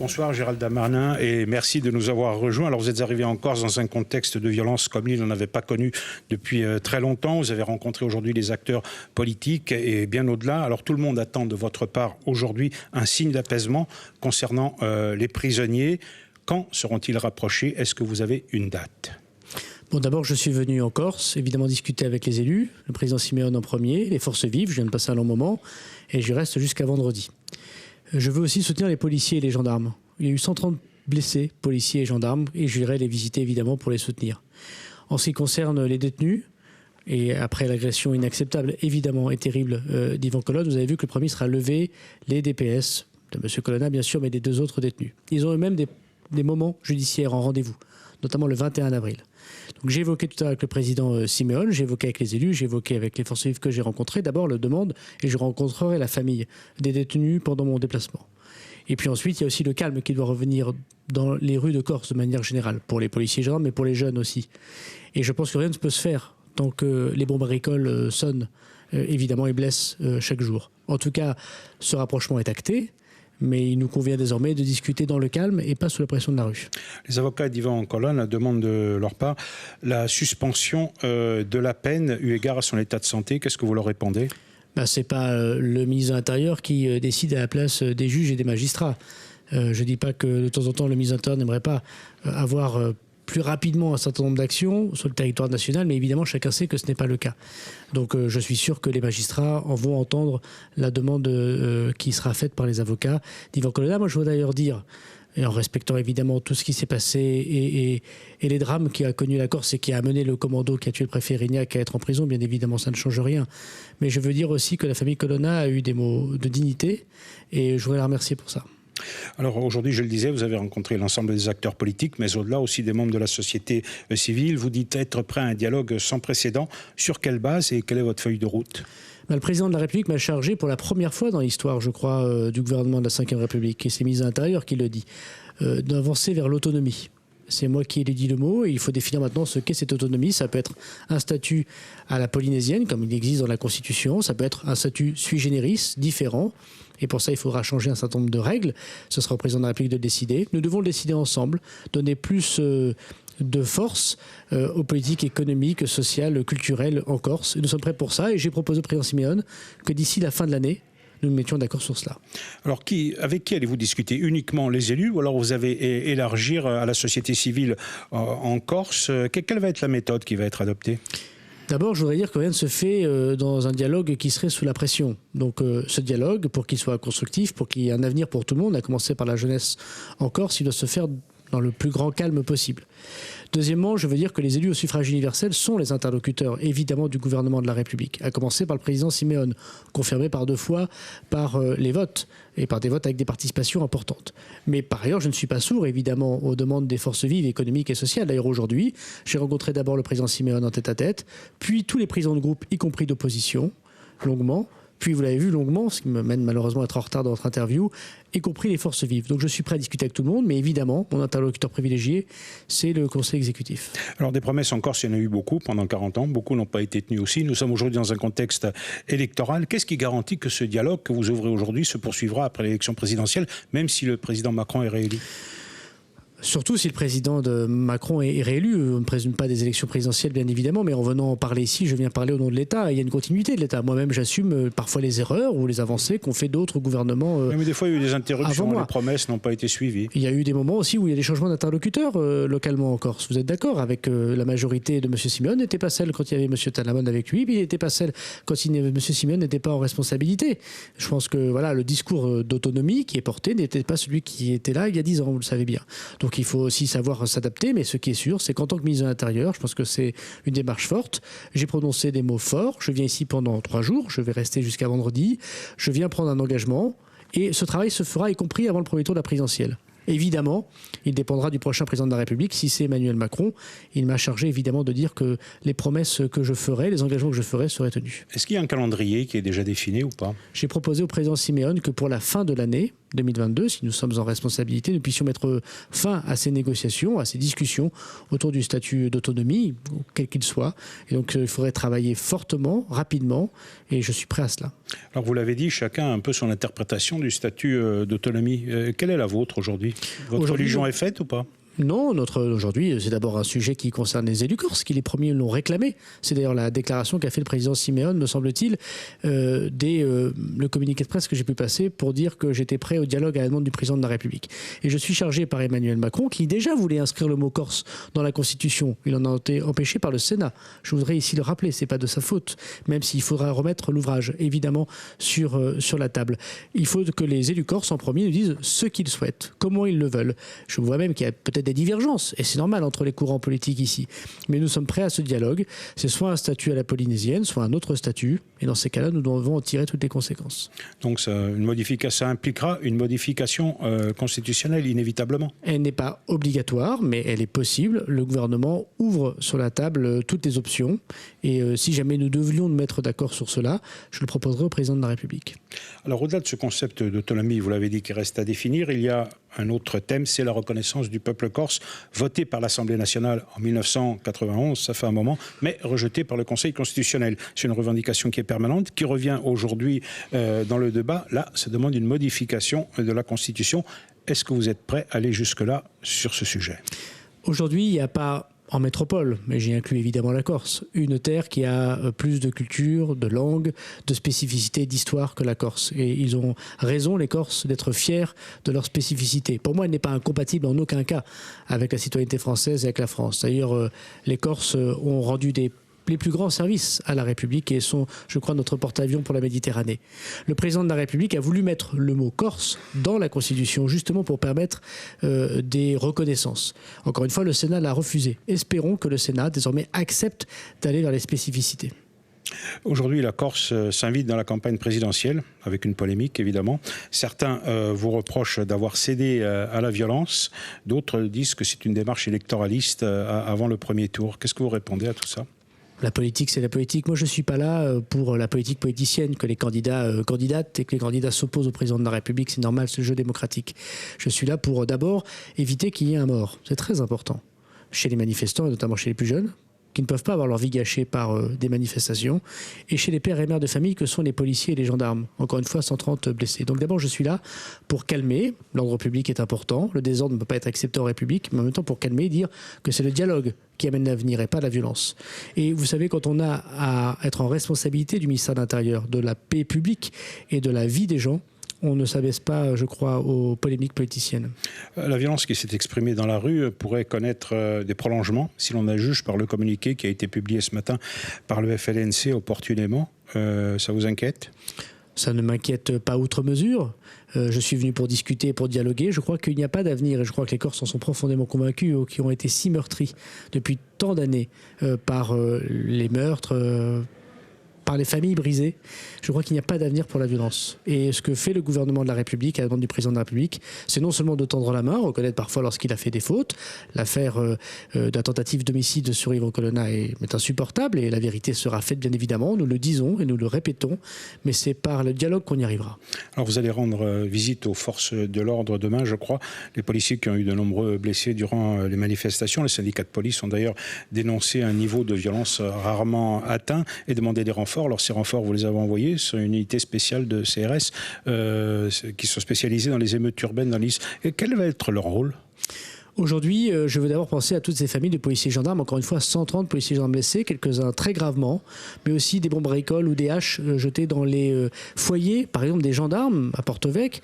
Bonsoir Gérald Darmanin et merci de nous avoir rejoints. Alors vous êtes arrivé en Corse dans un contexte de violence comme il n'en avait pas connu depuis très longtemps. Vous avez rencontré aujourd'hui les acteurs politiques et bien au-delà. Alors tout le monde attend de votre part aujourd'hui un signe d'apaisement concernant les prisonniers. Quand seront-ils rapprochés? Est-ce que vous avez une date? Bon, d'abord, je suis venu en Corse, évidemment discuter avec les élus, le président Simeone en premier, les forces vives, je viens de passer un long moment, et j'y reste jusqu'à vendredi. Je veux aussi soutenir les policiers et les gendarmes. Il y a eu 130 blessés, policiers et gendarmes, et j'irai les visiter évidemment pour les soutenir. En ce qui concerne les détenus, et après l'agression inacceptable, évidemment, et terrible d'Yvan Colonne, vous avez vu que le premier sera levé les DPS, de M. Colonna bien sûr, mais des deux autres détenus. Ils ont eux-mêmes des moments judiciaires en rendez-vous, notamment le 21 avril. Donc j'ai évoqué tout à l'heure avec le président Simeone, j'ai évoqué avec les élus, j'ai évoqué avec les forces vives que j'ai rencontrées. D'abord le demande et je rencontrerai la famille des détenus pendant mon déplacement. Et puis ensuite il y a aussi le calme qui doit revenir dans les rues de Corse de manière générale, pour les policiers et gendarmes, mais pour les jeunes aussi. Et je pense que rien ne peut se faire tant que les bombes agricoles sonnent évidemment et blessent chaque jour. En tout cas, ce rapprochement est acté. Mais il nous convient désormais de discuter dans le calme et pas sous la pression de la rue. Les avocats d'Yvan Colonne demandent de leur part la suspension de la peine eu égard à son état de santé. Qu'est-ce que vous leur répondez? Ce n'est pas le ministre de l'Intérieur qui décide à la place des juges et des magistrats. Je ne dis pas que de temps en temps le ministre de l'Intérieur n'aimerait pas avoir plus rapidement un certain nombre d'actions sur le territoire national, mais évidemment chacun sait que ce n'est pas le cas. Donc je suis sûr que les magistrats en vont entendre la demande qui sera faite par les avocats d'Yvan Colonna. Moi je veux d'ailleurs dire, et en respectant évidemment tout ce qui s'est passé et les drames qui a connu la Corse et qui a amené le commando qui a tué le préfet Rignac à être en prison, bien évidemment ça ne change rien. Mais je veux dire aussi que la famille Colonna a eu des mots de dignité et je voudrais la remercier pour ça. Alors aujourd'hui, je le disais, vous avez rencontré l'ensemble des acteurs politiques, mais au-delà aussi des membres de la société civile. Vous dites être prêt à un dialogue sans précédent. Sur quelle base et quelle est votre feuille de route? Le président de la République m'a chargé pour la première fois dans l'histoire, je crois, du gouvernement de la Ve République, et c'est le ministre de l'Intérieur qui le dit, d'avancer vers l'autonomie. C'est moi qui ai dit le mot et il faut définir maintenant ce qu'est cette autonomie. Ça peut être un statut à la polynésienne, comme il existe dans la Constitution. Ça peut être un statut sui generis, différent. Et pour ça, il faudra changer un certain nombre de règles. Ce sera au président de la République de le décider. Nous devons le décider ensemble, donner plus de force aux politiques économiques, sociales, culturelles en Corse. Nous sommes prêts pour ça et j'ai proposé au président Simeone que d'ici la fin de l'année, nous nous mettions d'accord sur cela. Alors, avec qui allez-vous discuter? Uniquement les élus ou alors vous avez élargir à la société civile en Corse? Quelle va être la méthode qui va être adoptée? D'abord, je voudrais dire que rien ne se fait dans un dialogue qui serait sous la pression. Donc ce dialogue, pour qu'il soit constructif, pour qu'il y ait un avenir pour tout le monde, à commencer par la jeunesse en Corse, il doit se faire dans le plus grand calme possible. Deuxièmement, je veux dire que les élus au suffrage universel sont les interlocuteurs, évidemment, du gouvernement de la République, à commencer par le président Simeone, confirmé par 2 fois par les votes, et par des votes avec des participations importantes. Mais par ailleurs, je ne suis pas sourd, évidemment, aux demandes des forces vives, économiques et sociales. D'ailleurs, aujourd'hui, j'ai rencontré d'abord le président Simeone en tête-à-tête, puis tous les présidents de groupe, y compris d'opposition, longuement. Puis vous l'avez vu longuement, ce qui me mène malheureusement à être en retard dans votre interview, y compris les forces vives. Donc je suis prêt à discuter avec tout le monde, mais évidemment, mon interlocuteur privilégié, c'est le Conseil exécutif. Alors des promesses en Corse, il y en a eu beaucoup pendant 40 ans, beaucoup n'ont pas été tenues aussi. Nous sommes aujourd'hui dans un contexte électoral. Qu'est-ce qui garantit que ce dialogue que vous ouvrez aujourd'hui se poursuivra après l'élection présidentielle, même si le président Macron est réélu ? Surtout si le président de Macron est réélu. On ne présume pas des élections présidentielles, bien évidemment, mais en venant en parler ici, je viens parler au nom de l'État. Il y a une continuité de l'État. Moi-même, j'assume parfois les erreurs ou les avancées qu'ont fait d'autres gouvernements. Mais des fois, il y a eu des interruptions, les promesses n'ont pas été suivies. Il y a eu des moments aussi où il y a des changements d'interlocuteurs localement en Corse. Vous êtes d'accord avec la majorité de M. Simeone n'était pas celle quand il y avait M. Talamone avec lui, puis il n'était pas celle quand M. Simeone n'était pas en responsabilité. Je pense que voilà, le discours d'autonomie qui est porté n'était pas celui qui était là il y a 10 ans, vous le savez bien. Donc il faut aussi savoir s'adapter, mais ce qui est sûr, c'est qu'en tant que ministre de l'Intérieur, je pense que c'est une démarche forte. J'ai prononcé des mots forts. Je viens ici pendant 3 jours. Je vais rester jusqu'à vendredi. Je viens prendre un engagement. Et ce travail se fera, y compris avant le premier tour de la présidentielle. Évidemment, il dépendra du prochain président de la République. Si c'est Emmanuel Macron, il m'a chargé évidemment de dire que les promesses que je ferai, les engagements que je ferai seraient tenus. Est-ce qu'il y a un calendrier qui est déjà défini ou pas? J'ai proposé au président Simeone que pour la fin de l'année, 2022, si nous sommes en responsabilité, nous puissions mettre fin à ces négociations, à ces discussions autour du statut d'autonomie, quel qu'il soit. Et donc il faudrait travailler fortement, rapidement, et je suis prêt à cela. Alors vous l'avez dit, chacun a un peu son interprétation du statut d'autonomie. Quelle est la vôtre aujourd'hui ? Votre religion est faite ou pas ? Non, aujourd'hui, c'est d'abord un sujet qui concerne les élus corses, qui les premiers l'ont réclamé. C'est d'ailleurs la déclaration qu'a fait le président Siméon, me semble-t-il, dès le communiqué de presse que j'ai pu passer pour dire que j'étais prêt au dialogue à la demande du président de la République. Et je suis chargé par Emmanuel Macron, qui déjà voulait inscrire le mot corse dans la Constitution. Il en a été empêché par le Sénat. Je voudrais ici le rappeler, c'est pas de sa faute, même s'il faudra remettre l'ouvrage, évidemment, sur la table. Il faut que les élus corses, en premier, nous disent ce qu'ils souhaitent, comment ils le veulent. Je vois même qu'il y a peut-être des divergences, et c'est normal entre les courants politiques ici. Mais nous sommes prêts à ce dialogue. C'est soit un statut à la polynésienne, soit un autre statut. Et dans ces cas-là, nous devons en tirer toutes les conséquences. Donc ça impliquera une modification constitutionnelle, inévitablement. Elle n'est pas obligatoire, mais elle est possible. Le gouvernement ouvre sur la table toutes les options. Et si jamais nous devions nous mettre d'accord sur cela, je le proposerai au président de la République. Alors au-delà de ce concept d'autonomie, vous l'avez dit, qui reste à définir, il y a un autre thème, c'est la reconnaissance du peuple corse, voté par l'Assemblée nationale en 1991, ça fait un moment, mais rejeté par le Conseil constitutionnel. C'est une revendication qui est permanente, qui revient aujourd'hui dans le débat. Là, ça demande une modification de la Constitution. Est-ce que vous êtes prêt à aller jusque-là sur ce sujet ? Aujourd'hui, il n'y a pas en métropole, mais j'y inclus évidemment la Corse, une terre qui a plus de culture, de langue, de spécificité, d'histoire que la Corse. Et ils ont raison, les Corses, d'être fiers de leur spécificité. Pour moi, elle n'est pas incompatible en aucun cas avec la citoyenneté française et avec la France. D'ailleurs, les Corses ont rendu les plus grands services à la République et sont, je crois, notre porte-avions pour la Méditerranée. Le président de la République a voulu mettre le mot Corse dans la Constitution, justement pour permettre des reconnaissances. Encore une fois, le Sénat l'a refusé. Espérons que le Sénat, désormais, accepte d'aller vers les spécificités. Aujourd'hui, la Corse s'invite dans la campagne présidentielle, avec une polémique évidemment. Certains vous reprochent d'avoir cédé à la violence. D'autres disent que c'est une démarche électoraliste avant le premier tour. Qu'est-ce que vous répondez à tout ça ? La politique, c'est la politique. Moi, je ne suis pas là pour la politique politicienne, que les candidats candidatent et que les candidats s'opposent au président de la République. C'est normal, c'est le jeu démocratique. Je suis là pour d'abord éviter qu'il y ait un mort. C'est très important. Chez les manifestants, et notamment chez les plus jeunes, qui ne peuvent pas avoir leur vie gâchée par des manifestations, et chez les pères et mères de famille que sont les policiers et les gendarmes. Encore une fois, 130 blessés. Donc d'abord, je suis là pour calmer. L'ordre public est important. Le désordre ne peut pas être accepté en République, mais en même temps pour calmer et dire que c'est le dialogue qui amène l'avenir et pas la violence. Et vous savez, quand on a à être en responsabilité du ministère de l'Intérieur, de la paix publique et de la vie des gens, on ne s'abaisse pas, je crois, aux polémiques politiciennes. La violence qui s'est exprimée dans la rue pourrait connaître des prolongements, si l'on en juge par le communiqué qui a été publié ce matin par le FLNC opportunément. Ça vous inquiète ? Ça ne m'inquiète pas outre mesure. Je suis venu pour discuter, pour dialoguer. Je crois qu'il n'y a pas d'avenir et je crois que les Corses en sont profondément convaincus, qui ont été si meurtris depuis tant d'années par les meurtres, par les familles brisées. Je crois qu'il n'y a pas d'avenir pour la violence. Et ce que fait le gouvernement de la République, à la demande du président de la République, c'est non seulement de tendre la main, reconnaître parfois lorsqu'il a fait des fautes. L'affaire d'un tentative d'homicide sur Yvon Colonna est insupportable et la vérité sera faite, bien évidemment. Nous le disons et nous le répétons, mais c'est par le dialogue qu'on y arrivera. Alors vous allez rendre visite aux forces de l'ordre demain, je crois. Les policiers qui ont eu de nombreux blessés durant les manifestations. Les syndicats de police ont d'ailleurs dénoncé un niveau de violence rarement atteint et demandé des renforts. Alors ces renforts, vous les avez envoyés, ce sont une unité spéciale de CRS qui sont spécialisées dans les émeutes urbaines dans l'Is. Et quel va être leur rôle ? Aujourd'hui, je veux d'abord penser à toutes ces familles de policiers et gendarmes. Encore une fois, 130 policiers et gendarmes blessés, quelques-uns très gravement, mais aussi des bombes à récolte ou des haches jetées dans les foyers, par exemple des gendarmes à Porto-Vec.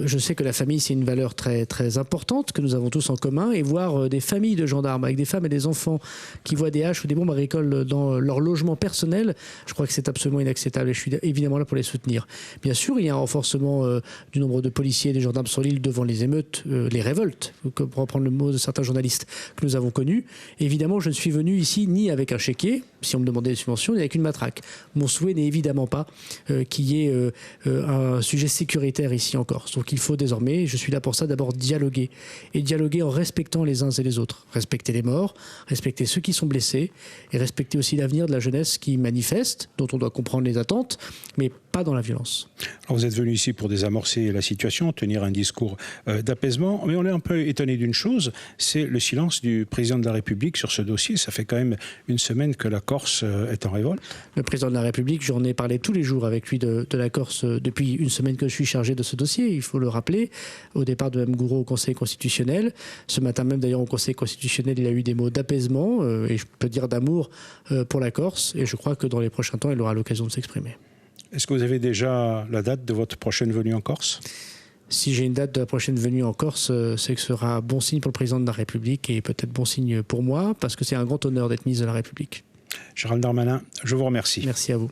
Je sais que la famille, c'est une valeur très, très importante que nous avons tous en commun, et voir des familles de gendarmes avec des femmes et des enfants qui voient des haches ou des bombes à récolte dans leur logement personnel, je crois que c'est absolument inacceptable et je suis évidemment là pour les soutenir. Bien sûr, il y a un renforcement du nombre de policiers et de gendarmes sur l'île devant les émeutes, les révoltes, pour reprendre le mot de certains journalistes que nous avons connus. Évidemment, je ne suis venu ici ni avec un chéquier, si on me demandait des subventions, ni avec une matraque. Mon souhait n'est évidemment pas qu'il y ait un sujet sécuritaire ici en Corse. Donc il faut désormais, je suis là pour ça, d'abord dialoguer. Et dialoguer en respectant les uns et les autres. Respecter les morts, respecter ceux qui sont blessés, et respecter aussi l'avenir de la jeunesse qui manifeste, dont on doit comprendre les attentes, mais pas dans la violence. Alors vous êtes venu ici pour désamorcer la situation, tenir un discours d'apaisement, mais on est un peu étonné d'une chose, c'est le silence du président de la République sur ce dossier. Ça fait quand même une semaine que la Corse est en révolte. Le président de la République, j'en ai parlé tous les jours avec lui de la Corse depuis une semaine que je suis chargé de ce dossier, il faut le rappeler. Au départ de M. Gouraud au Conseil constitutionnel, ce matin même d'ailleurs au Conseil constitutionnel, il a eu des mots d'apaisement et je peux dire d'amour pour la Corse, et je crois que dans les prochains temps, il aura l'occasion de s'exprimer. Est-ce que vous avez déjà la date de votre prochaine venue en Corse ? Si j'ai une date de la prochaine venue en Corse, c'est que ce sera bon signe pour le président de la République et peut-être bon signe pour moi, parce que c'est un grand honneur d'être ministre de la République. Gérald Darmanin, je vous remercie. Merci à vous.